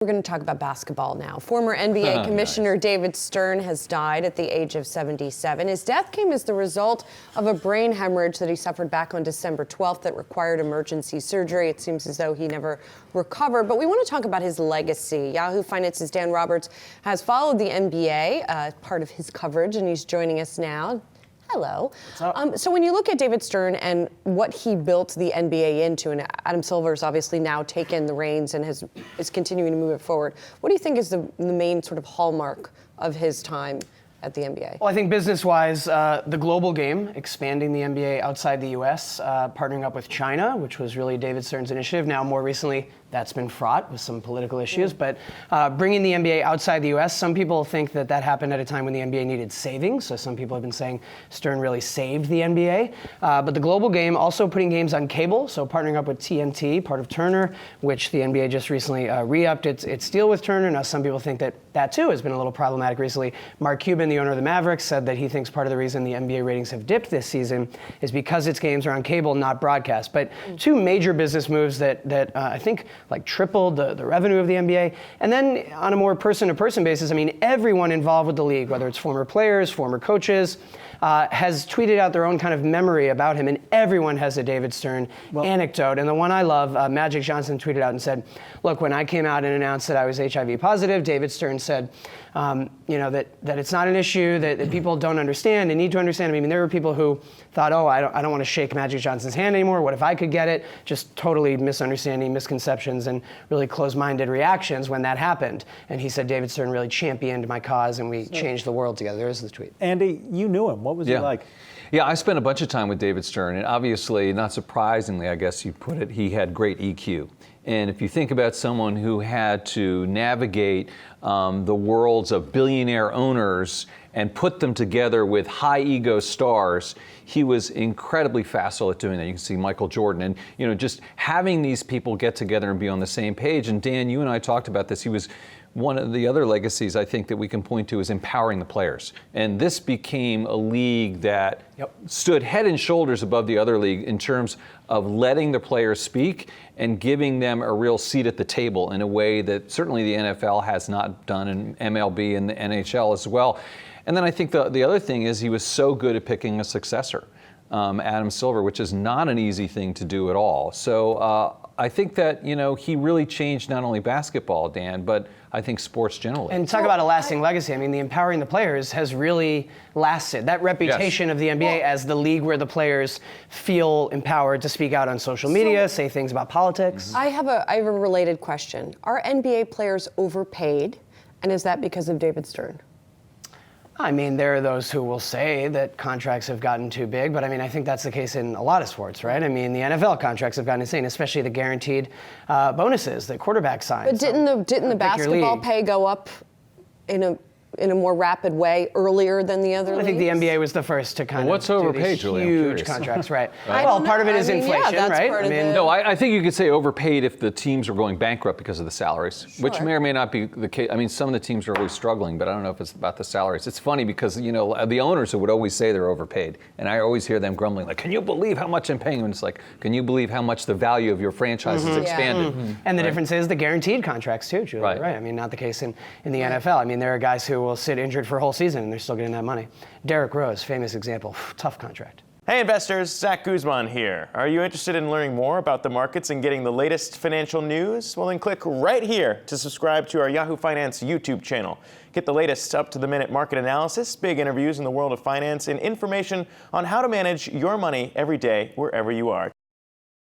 We're going to talk about basketball now. Former NBA Commissioner David Stern has died at the age of 77. His death came as the result of a brain hemorrhage that he suffered back on December 12th that required emergency surgery. It seems as though he never recovered. But we want to talk about his legacy. Yahoo Finance's Dan Roberts has followed the NBA, part of his coverage, and he's joining us now. Hello. What's up? So when you look at David Stern and what he built the NBA into, and Adam Silver's obviously now taken the reins and is continuing to move it forward, what do you think is the main sort of hallmark of his time at the NBA? Well, I think business-wise, the global game, expanding the NBA outside the U.S., partnering up with China, which was really David Stern's initiative. Now, more recently, that's been fraught with some political issues. But bringing the NBA outside the U.S., some people think that happened at a time when the NBA needed saving. So some people have been saying Stern really saved the NBA. But the global game, also putting games on cable, so partnering up with TNT, part of Turner, which the NBA just recently re-upped its deal with Turner. Now, some people think that too has been a little problematic recently. Mark Cuban, the owner of the Mavericks, said that he thinks part of the reason the NBA ratings have dipped this season is because its games are on cable, not broadcast. But two major business moves that I think like tripled the revenue of the NBA. And then on a more person-to-person basis, I mean, everyone involved with the league, whether it's former players, former coaches, has tweeted out their own kind of memory about him, and everyone has a David Stern anecdote. And the one I love, Magic Johnson tweeted out and said, look, when I came out and announced that I was HIV positive, David Stern said, that it's not an issue, that people don't understand and need to understand. I mean, there were people who thought, oh, I don't want to shake Magic Johnson's hand anymore. What if I could get it? Just totally misunderstanding, misconceptions, and really closed-minded reactions when that happened. And he said David Stern really championed my cause, and we changed the world together. There's the tweet. Andy, you knew him. What was he like? Yeah, I spent a bunch of time with David Stern, and obviously, not surprisingly, I guess you put it, he had great EQ. And if you think about someone who had to navigate the worlds of billionaire owners and put them together with high ego stars, he was incredibly facile at doing that. You can see Michael Jordan, and just having these people get together and be on the same page. And Dan, you and I talked about this. He was one of the other legacies I think that we can point to is empowering the players. And this became a league that stood head and shoulders above the other league in terms of letting the players speak and giving them a real seat at the table in a way that certainly the NFL has not done, and MLB and the NHL as well. And then I think the other thing is he was so good at picking a successor, Adam Silver, which is not an easy thing to do at all. So I think that, he really changed not only basketball, Dan, but I think sports generally. And talk about a lasting legacy. I mean, the empowering the players has really lasted. That reputation of the NBA as the league where the players feel empowered to speak out on social media, say things about politics. I have a related question. Are NBA players overpaid, and is that because of David Stern? I mean, there are those who will say that contracts have gotten too big, but I mean, I think that's the case in a lot of sports, right? I mean, the NFL contracts have gotten insane, especially the guaranteed bonuses that quarterbacks sign. But didn't the basketball pay go up in a more rapid way earlier than the other leagues? I think the NBA was the first to kind what's of overpaid, do Julie? these huge contracts, right? Right. Well, part of it is inflation, right? No, I think you could say overpaid if the teams are going bankrupt because of the salaries, which may or may not be the case. I mean, some of the teams are really struggling, but I don't know if it's about the salaries. It's funny because, the owners would always say they're overpaid, and I always hear them grumbling, like, can you believe how much I'm paying? And it's like, can you believe how much the value of your franchise has expanded? And the difference is the guaranteed contracts too, Julie, right? I mean, not the case in the NFL. I mean, there are guys who will sit injured for a whole season and they're still getting that money. Derrick Rose, famous example, tough contract. Hey investors, Zach Guzman here. Are you interested in learning more about the markets and getting the latest financial news? Well, then click right here to subscribe to our Yahoo Finance YouTube channel. Get the latest up-to-the-minute market analysis, big interviews in the world of finance, and information on how to manage your money every day wherever you are.